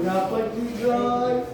Berapa sih guys?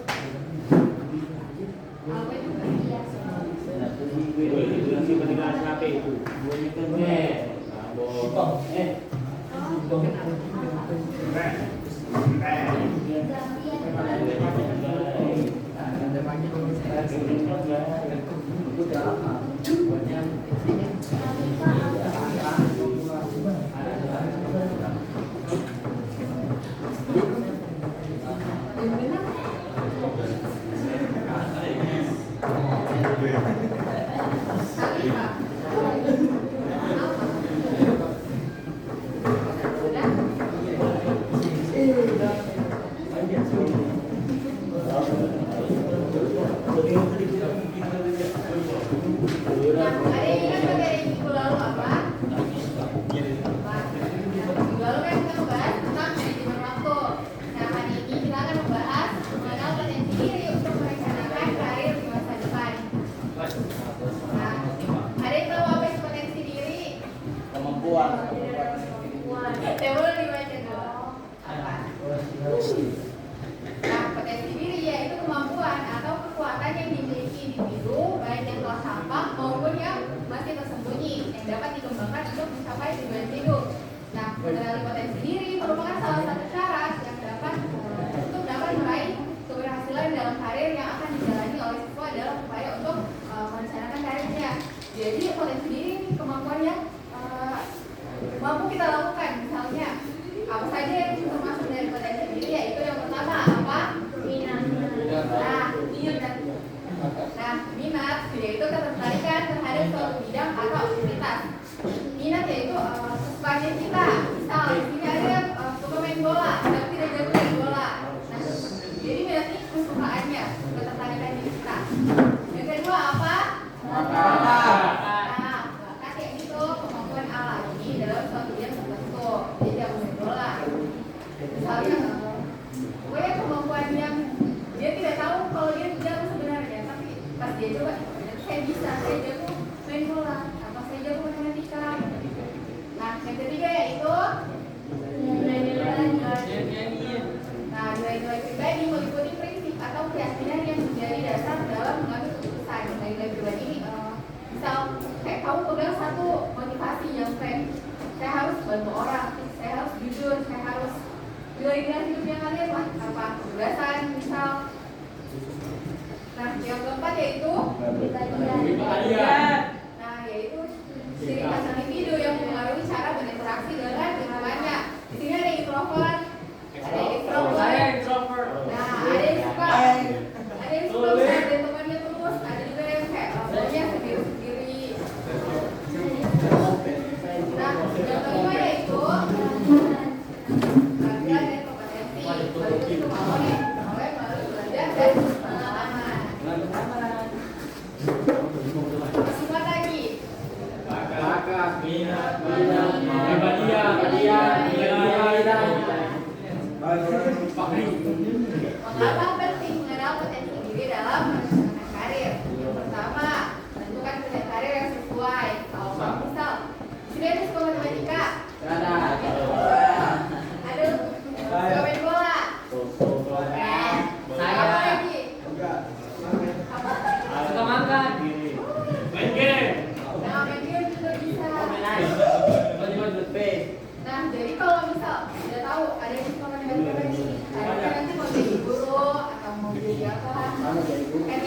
Nah, potensi diri yaitu kemampuan atau kekuatan yang dimiliki individu baik yang telah tampak maupun yang masih tersembunyi yang dapat dikembangkan untuk mencapai tujuan hidup. Nah, mengenali potensi diri merupakan salah satu syarat yang dapat meraih keberhasilan dalam karir yang akan dijalani oleh siswa dalam upaya untuk merencanakan karirnya. Jadi potensi diri ini kemampuan yang mampu kita lakukan. Misalnya apa saja yang termasuk dari potensi diri, yaitu yang pertama apa? Minat. Minat yaitu ketertarikan terhadap suatu bidang atau aktivitas. Minat yaitu kesukaan kita. Misal di sini ada yang suka main bola tapi tidak jago main bola. Nah, jadi minat ini kesukaannya, ketertarikan diri kita. Yang kedua apa? Bakat yaitu kemampuan alami dalam suatu bidang tertentu. Jadi jago main bola. Misalnya, pokoknya kemampuan yang dia tidak tahu kalau dia jago sebenarnya, tapi pas dia coba, saya bisa, saya jago main bola, atau saya jago matematika. Nah, yang ketiga yaitu Nah, nilai-nilai pribadi meliputi prinsip atau keyakinan yang menjadi dasar dalam mengambil keputusan. Nilai-nilai pribadi ini, misal kayak kamu pegang satu motivasi yang keren, saya harus bantu orang, saya harus jujur, saya harus nilai-nilai hidupnya kalian lah, apa kebebasan misal. Nah, yang keempat yaitu Nah, yaitu ciri khas individu yang mengaruhi cara berinteraksi dengan lingkungannya. Di sini ada introvert, ada extrovert. Nah, ada yang suka dan temannya terus, ada juga yang kayak maunya sendiri-sendiri. Nah, yang kelima yaitu keterampilan dan kompetensi. Itu kemampuan yang diperoleh melalui belajar dan pengalaman. Singkat lagi. Bakat, minat, Mengapa penting mengenal potensi diri dalam merencanakan karir? Yang pertama, tentukan pilihan karir yang sesuai. Kalau misal, di sini ada sekolah matematika, ada suka main bola, apa lagi? Suka makan. main game. Nah, main game juga bisa. Nah, jadi kalau misal sudah tahu ada yang suka matematika di sini, nanti mau jadi guru atau mau jadi apa? Kan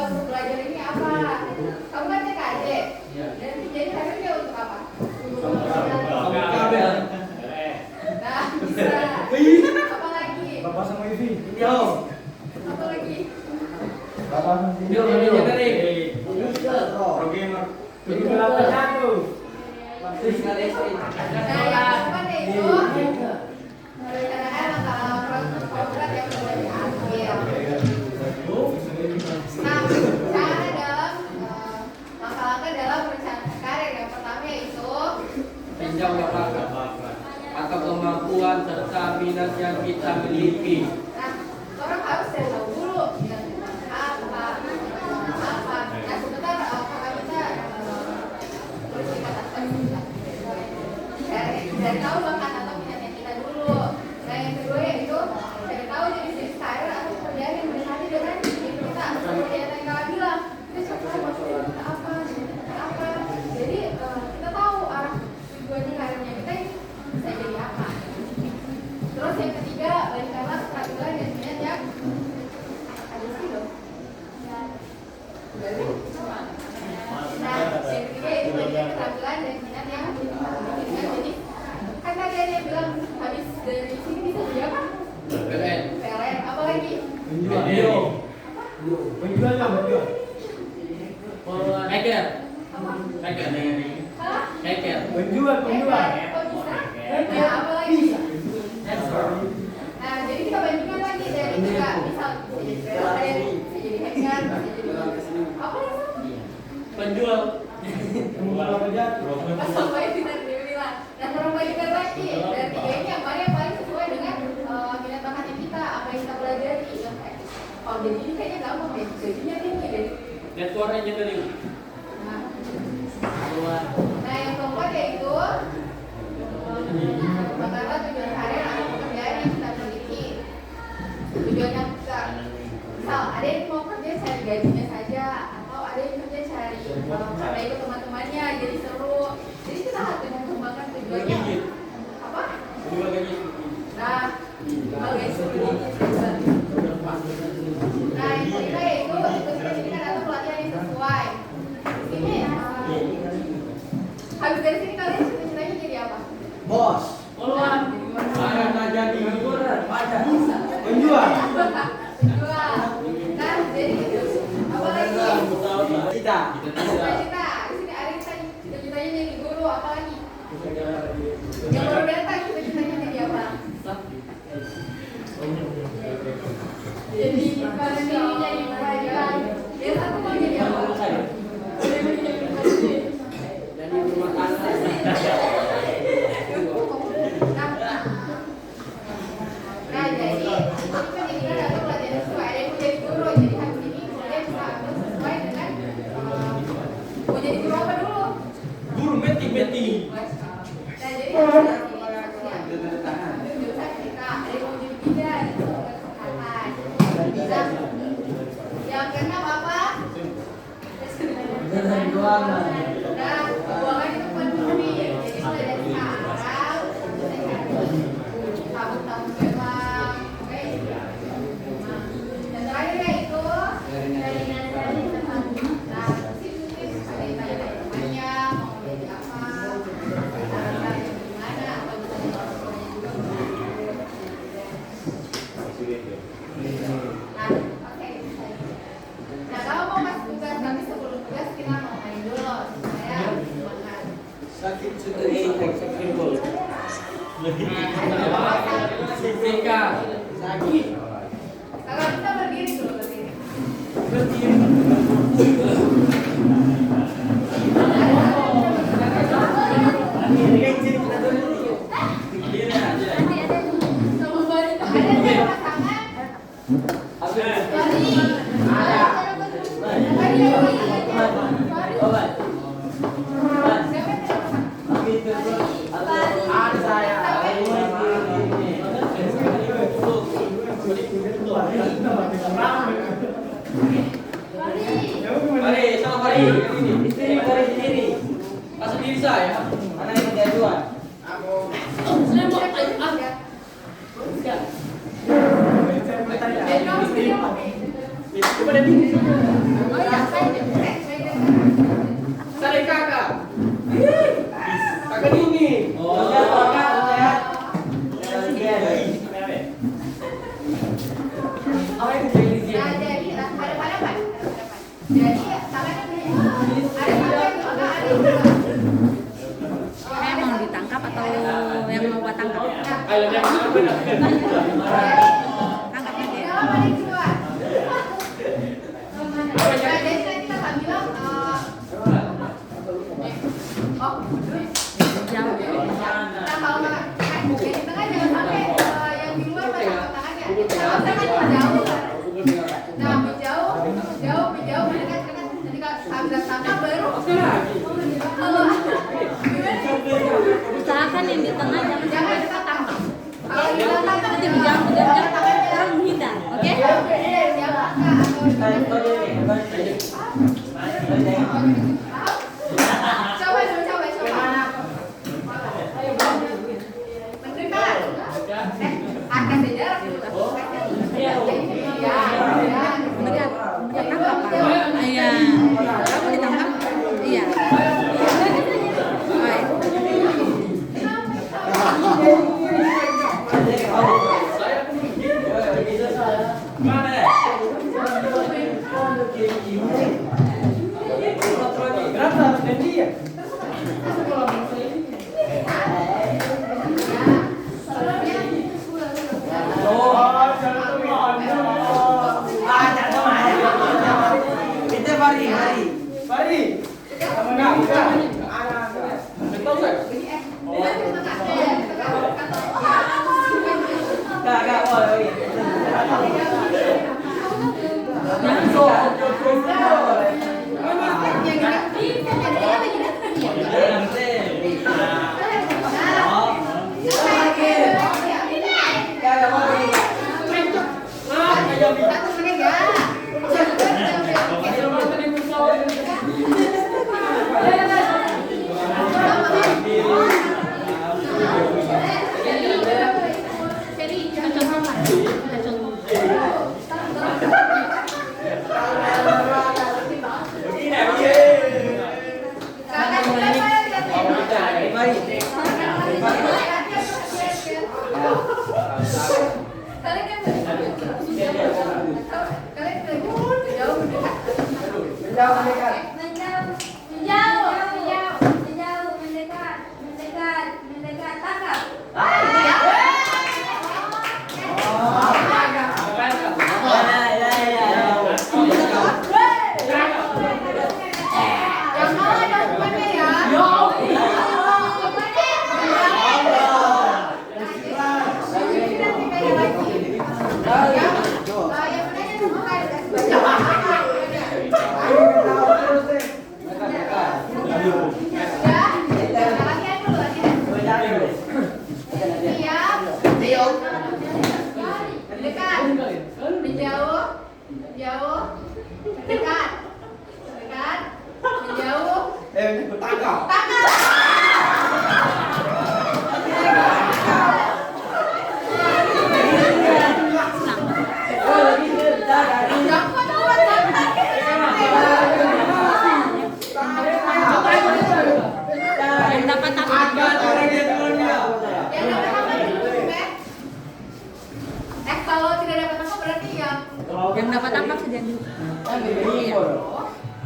untuk belajar ini apa? Kamu kan TKJ. Dan jadi harusnya untuk apa? Nah, bisa. Apa lagi? Bapak sama Ivi. Apa lagi? Bapak sama Ivi. Programmer. Jadi berapa satu? Nah, yang keempat yaitu merencanakan langkah proses program yang sudah diambil. Nah, cara dalam langkah-langkah dalam perencanaan karir yang pertama yaitu Pinjam bakat atau kemampuan serta minat yang kita miliki. nah, orang harus saya tahu dulu apa. Nah, sebentar kakak kita bersingkat dari tahu bakat atau minatnya kita dulu. Nah, yang kedua yaitu dari tahu jenis karir atau pekerjaan yang mendekati dengan diri kita. Seperti yang tadi kakak bilang, kita coba maksudnya kita apa. Jadi kita tahu arah tujuannya karirnya kita ini bisa jadi apa. Terus yang ketiga, berikanlah keterampilan dan minat yang ada sih dong. Nah, yang ketiga itu berikan keterampilan dan minat yang jadi kan tadi ada yang bilang habis dari sini bisa jadi apa? PLN. Apa lagi? Menjual. Menjual nggak menjual? Hacker. Hah? Hacker. Menjual. Kok bisa? Ya, apa lagi? Nah, jadi kita bandingkan lagi dari tiga, misal bisa jadi PLN, bisa jadi hacker, bisa jadi apa lagi? Penjual. Menjual apa aja? Pas sampai tidak dibilang. Nah, kurang bandingkan lagi dari tiga ini yang mana yang paling sesuai dengan minat bakatnya kita, apa yang kita pelajari. Kalau jadi ini kayaknya gampang deh, jadinya tinggi deh. Network engineering. Nah, yang keempat yaitu bagaimana tujuan karir atau pekerjaan yang kita miliki. Tujuan yang kita, misal ada yang mau kerja cari gajinya saja, atau ada yang kerja cari karena ikut teman-temannya jadi seru. Jadi kita harus mengembangkan tujuannya. Apa? Nah, bagai seperti nah, yang kelima yaitu ikut pendidikan atau pelatihan yang sesuai. Ini habis dari sini kalian cita-citanya jadi apa? Bos. Saya nggak jadi Menjual. Menjual. Nah, jadi itu apa lagi? Cita. Cita-cita. Di sini ada yang tanya cita-citanya jadi guru, apa lagi? Yang baru datang cita-citanya jadi apa? Jadi jadi pelajaran. Yang satu mau jadi apa? Jadi rumah tangga. Nah, jadi pendidikan atau pelatihan sesuai. Ada yang mau jadi guru, jadi habis ini kemudian bisa ambil sesuai dengan mau jadi guru apa dulu? Guru meeting. Nah, jadi jurusan kita ada yang mau jadi bidan, kesehatan. Yang keenam apa? Keuangan. Nah, keuangan itu penting nih. Jadi mulai dari sekarang tabung-tabung memang, oke? Dan terakhir yaitu nah, sini ada yang tanya-tanya temannya mau jadi apa, cara gimana, atau bisa jadi orang tuanya juga. Nah, oke. Nah, kalau mau masuk tugas, tapi sebelum tugas kita mau main dulu supaya semangat. Sakit Singkat. Sakit. Kalau kita berdiri dulu berdiri. Sama balik. Ada yang pasangan? Sorry. Mari, sama Mari. Istri Mari sendiri. Pas sendiri saya. Mana yang kejaduan? Coba deh. Jadi tangannya begini. Ada sampai di tengah, ada di bawah. Emang mau ditangkap atau yang mau gua tangkap? Tangkap aja. Dalam ada di luar. Nah, jadi nanti kita akan bilang, oh, Jauh. nah kalau nggak, yang di tengah jangan sampai yang di luar pada angkat tangannya. Kalau saya kan jauh kan. Nah, jauh, mendekat. Jadi kalau habis tangkap baru. Usahakan yang di tengah jangan Jangan sampai kita tangkap. tangkap. Kalau kita tangkap, Nanti jangan terang menghindar, oke? Coba. Mendekat. Akan sejarah dulu. Ya. Mendekat apa? Iya. Kamu ditangkap? Iya. Baik. Kenapa harus ganti ya? Mari. Betul saya. Yang dapat tangkap saja dulu. Iya.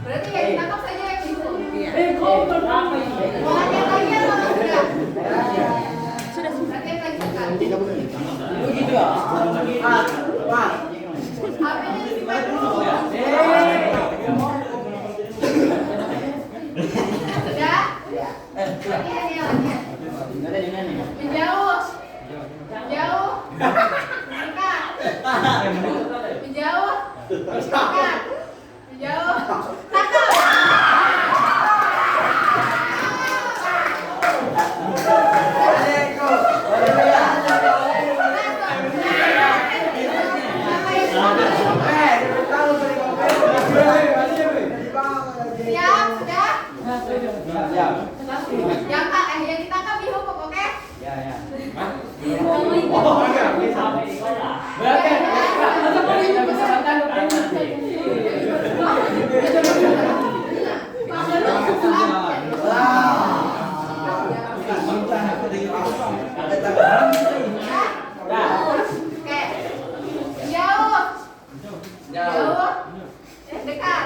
Berarti yang ditangkap saja yang itu. Iya. Latihan lagi atau sudah? Sudah. Latihan lanjutkan. Begitu ya. HP-nya disimpan dulu. Sudah? Latihan ya, latihan. Menjauh. Menjauh. Dekat. Menjauh. Dekat. Menjauh. Tangkap. Siap, sudah? Yang ditangkap dihukum, oke? Oke. Jauh. Jauh. Dekat.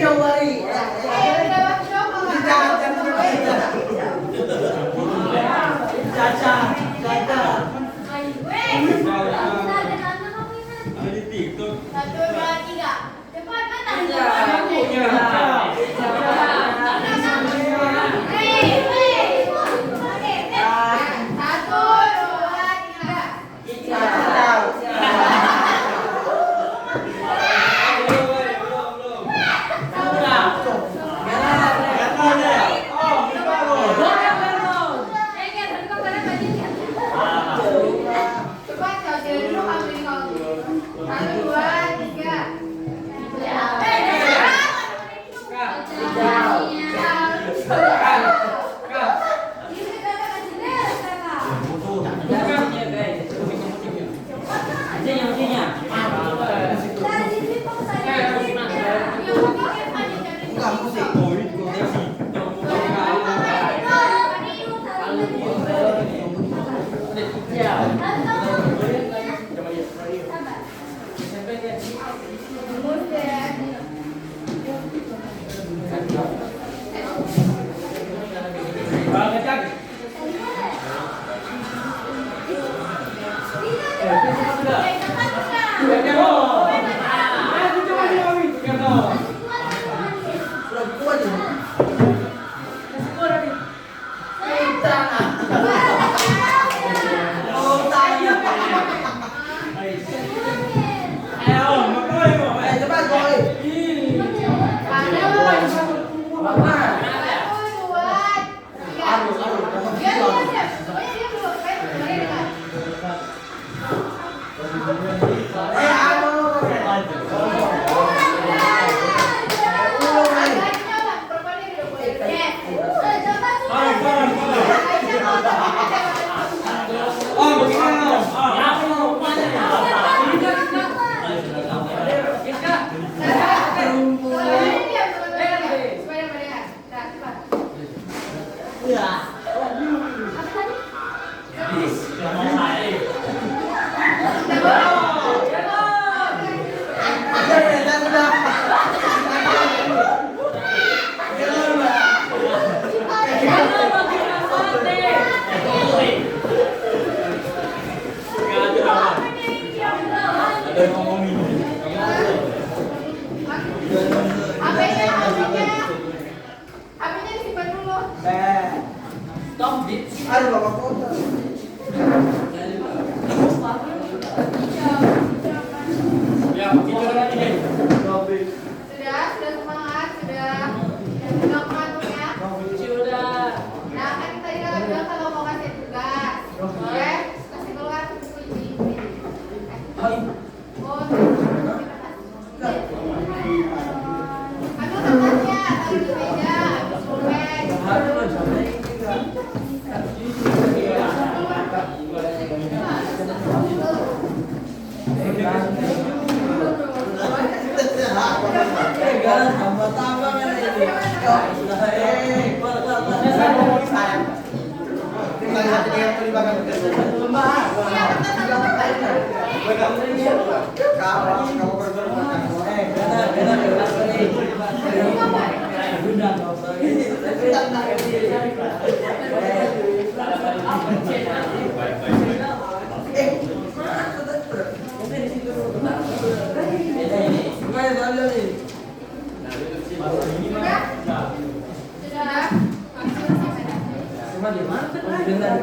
dong Mari. Udah waktu dong kalau Caca, Caca. Satu, dua, tiga. Cepat mana? Satu, dua, tiga. Cepat, kau jalan dulu, kamu ini kau. Satu, dua, tiga. HP-nya disimpan dulu. Aduh, bapak kota. Sudah semangat, sudah mengantuk ya. Nah, kan tadi kakak bilang kalau mau kasih tugas, boleh kasih keluar buku ini. Ambil kertasnya, taruh di meja, ambil pulpen.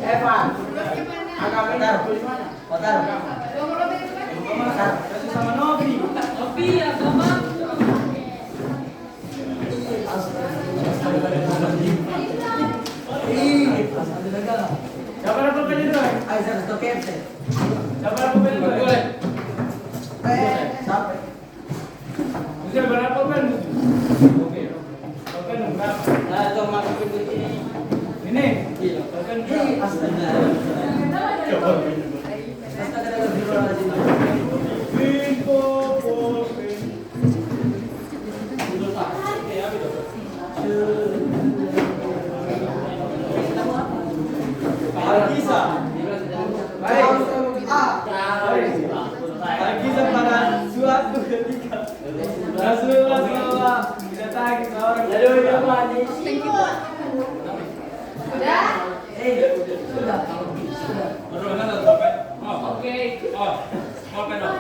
Evan, agak benar. Kotar. Sama Novi. Siapa dapat pulpen itu? Aisyah Stokepse. Siapa dapat pulpen itu? Sampai. Bisa berapa pulpen? Oke. Pulpen berapa? Nah, itu makan pulpen ini. Ini? Iya. Pulpen berapa? Astaga. Coba. Astaga, ada di luar sini. Info pulpen. Sudah tak? Oke, ya gitu. Alkisa. Baik. Alkisa pada suatu ketika. Rasulullah. Kita tagih seorang. Lalu jangan. Thank you. Udah? Oke. Oh. Open up.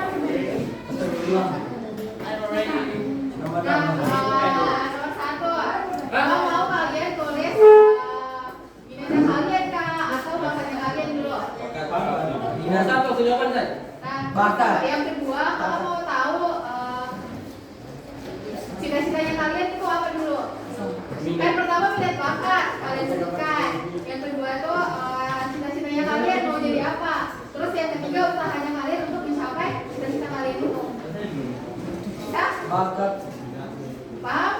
Nah, nomor 1. Kalau mau kalian tulis binatang kalian kak atau bakatnya kalian dulu. Satu jawaban saya. Nah, yang kedua kalau mau tahu cita-citanya kalian itu apa dulu? Kan pertama minat bakat kalian sebutkan. Yang kedua tuh cita-citanya kalian mau jadi apa? Terus yang ketiga usahanya kalian untuk mencapai cita-cita kalian itu. Ya? Bakat. Paham?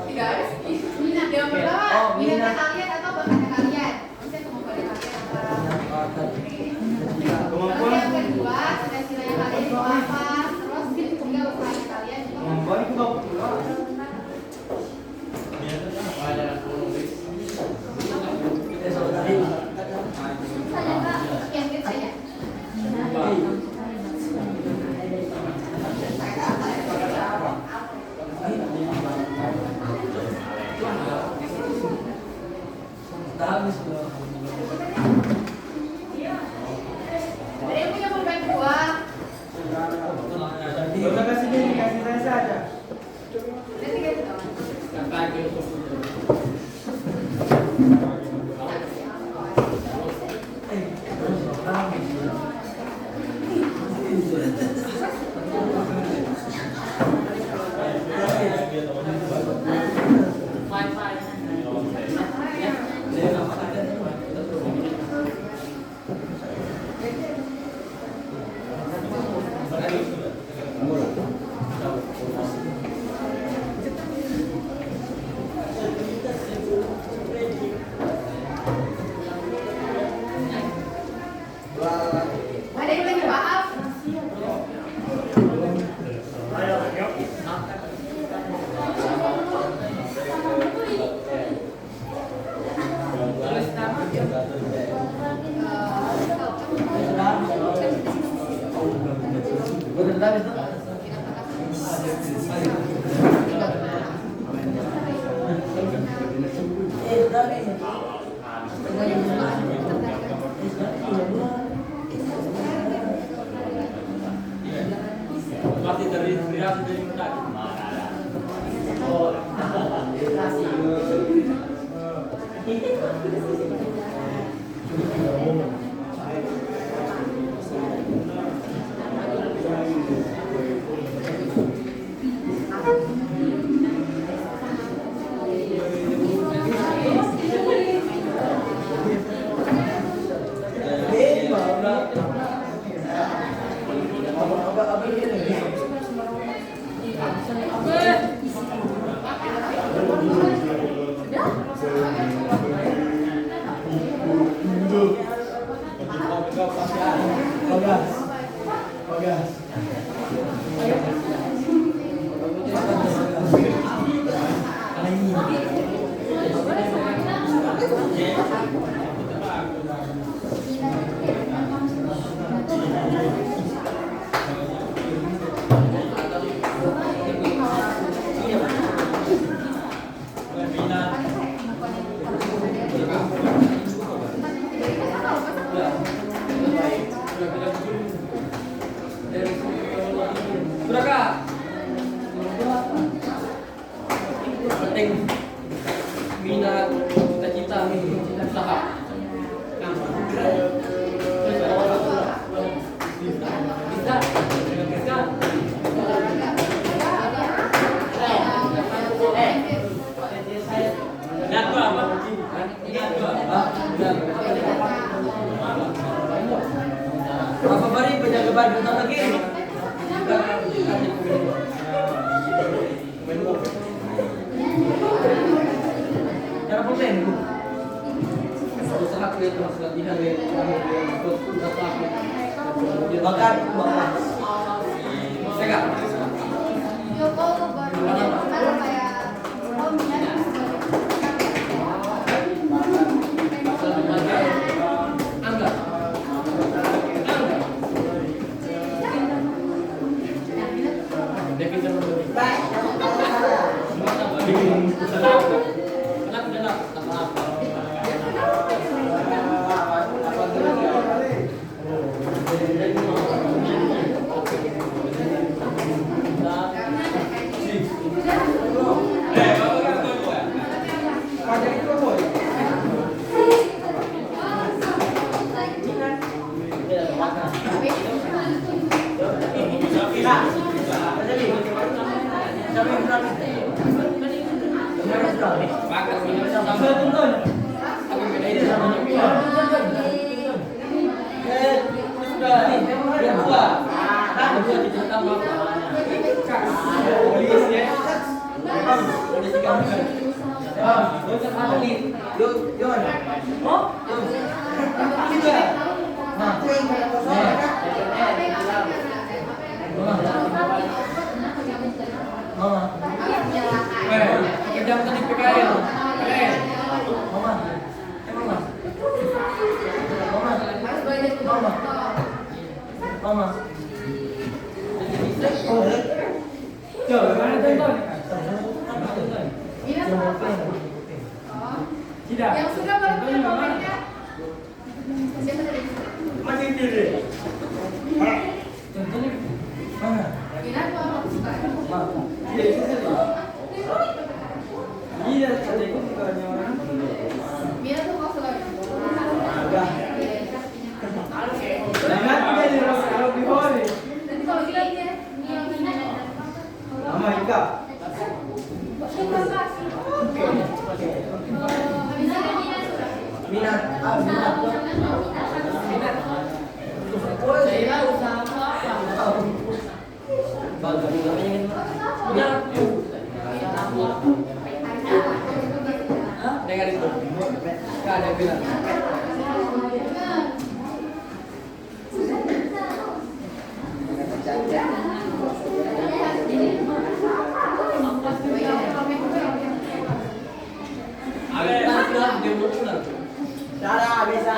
Tidak ada sih. Minat yang pertama minatnya kalian atau bakatnya kalian. Maksudnya kemampuannya kalian apa? Terus yang kedua cita-citanya kalian itu apa? Terus yang ketiga usahanya kalian itu apa? Saya kak, yang gitu saja. Ada yang punya pulpen dua? Udah kasih dia, kasih saya saja. Nanti kita tahu. Ada yang lagi paham? Masih terinspirasi dari Mendaki. Sudah kak? Penting minat, cita-cita, usaha. Bisa. Lihat gua apa? Lihat gua. Apa bari penjaga bar bentar lagi? Cara pemain bu. Usaha itu latihan bakar. Saya Joko baru kan kayak minat Yang sudah baru punya komennya. Siapa tadi? Masih diri. Minat mau apa suka? Iya, tadi itu bukannya orang. Minat tuh mau suka. Jangan punya di kalau di bawah nih. Nanti kalau kita dia Mama Ika. Minat. Dengar itu. Enggak ada yang bilang. Cara bisa.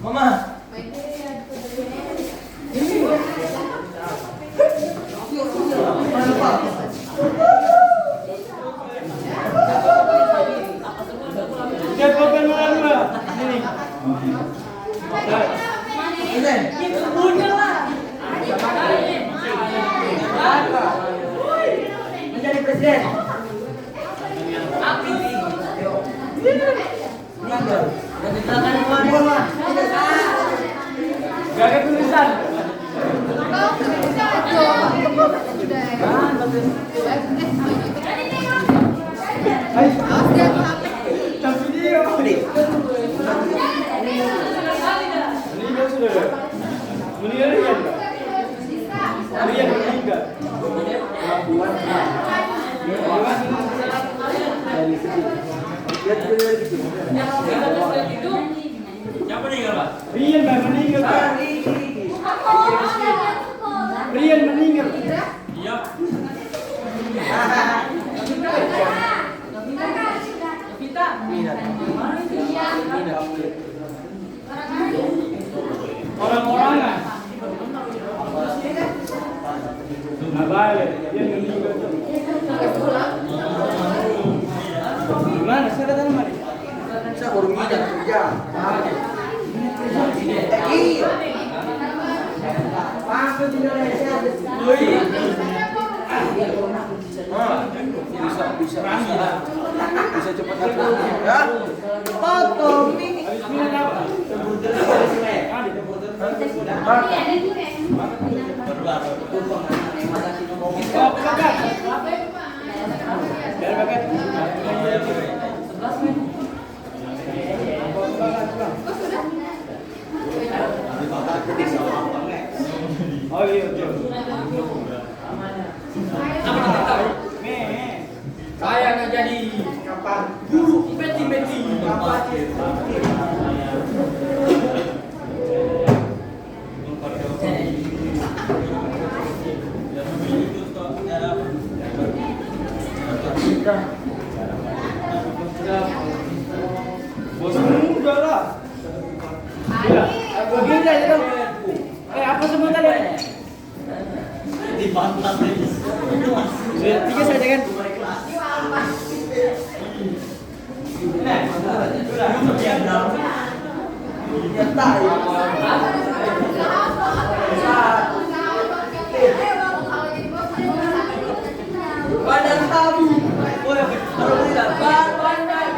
Mama. Dia kopen mana dua? Ini. Menjadi presiden. Gak ada tulisan. Tapi dia meninggal sudah. Meninggal kan? Meninggal meninggal. Siapa meninggal, Pak? Rian meninggal. Rian meninggal. Iya. Orang-orangan. Nah, balik. Dia meninggal. Gimana? Saya datang mana? Saya baru ngidak kerja. Iya. Masuk di Indonesia. Bisa cepat ya. Potong ini. Oh iya, betul. Saya akan jadi Kapan? guru peti-peti. Kapan? Enggak lah. Aku gini aja dong. Apa semua tadi? Di pantat lagi. 3 saja kan? Badan tamu. Kalau tidak pandai.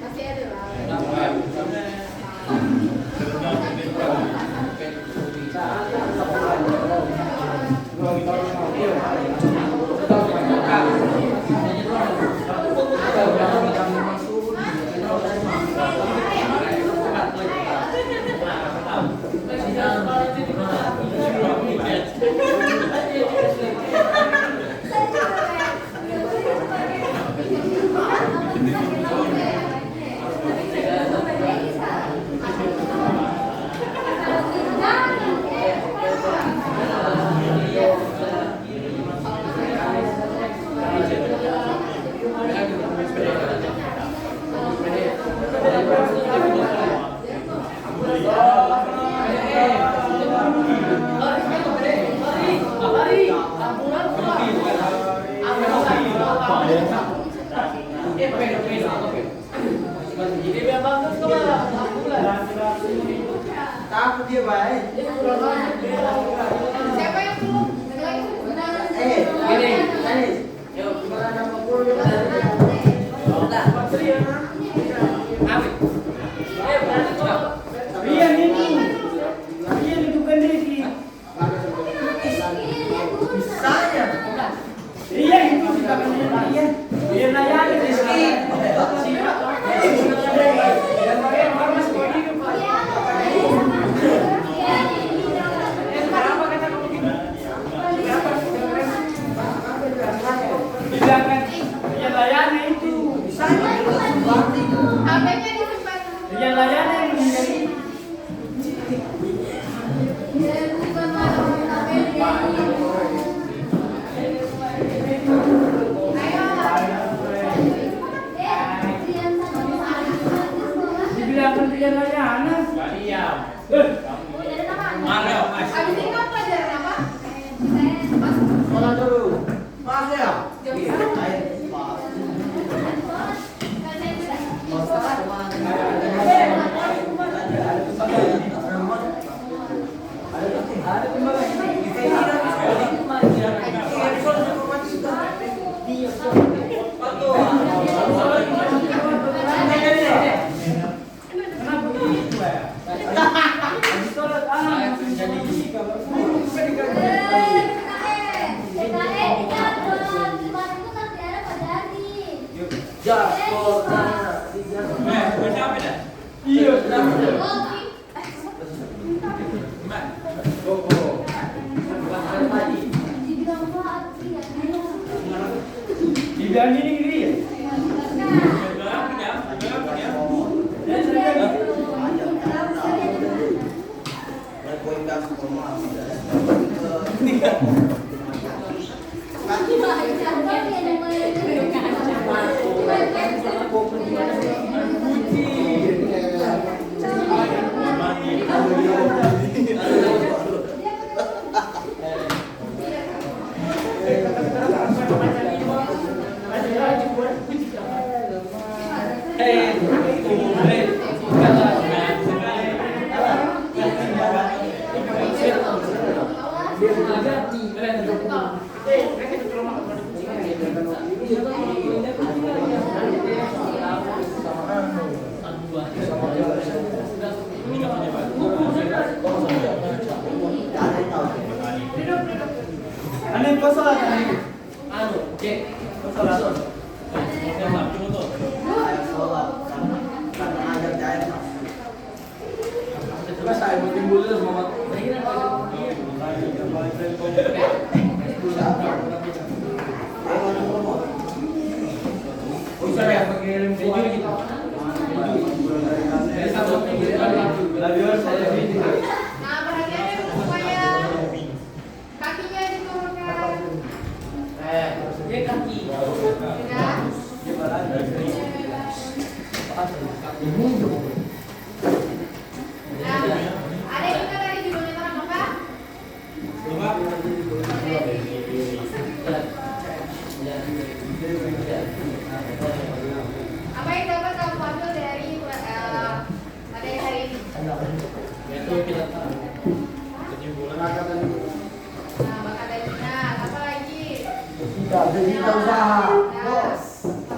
Masih ada lah. Takut dia baik. Siapa yang belum? Gini, Anis. Yuk, gimana nama guru? Rian ini. Rian itu kan Ricky. Saya. Rian itu kita kan Rian. Rian layani Rizky. Bilangkan Rian layani itu. HP-nya disimpan. Rian layani yang menjadi dibilangkan Rian layani. Abis ini kamu pelajaran apa? Sekolah dulu. Mas ya. Kenapa begitu ya? Habis sholat anak jadi iya. Dibilang ini ya? Ano yung pasal? Anu, cek. Pasal. Coba saya mau timbul terus mama. Bisa ya mengirim keju gitu. Nah, perhatian supaya kakinya diturunkan. Dia kaki. Sudah. Nah, ada juga tadi judulnya terang apa? Apa yang dapat kamu ambil dari materi hari ini? Itu kita Nah, bakat dan minat. Apa lagi? Berita usaha.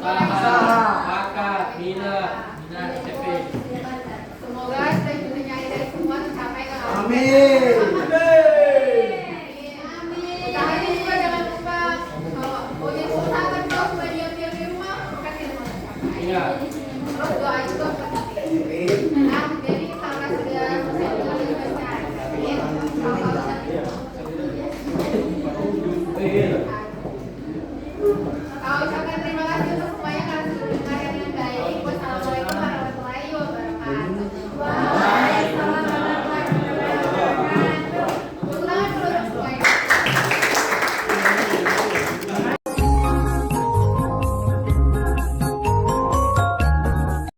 Nah, usaha, bakat, minat, STP. semoga cita-citanya dari semua tercapai kan? Amin. Usahanya juga jangan lupa kalau mau jadi usaha kan kau supaya diam-diam di rumah, kan tidak mau tercapai. Iya. Terus doa juga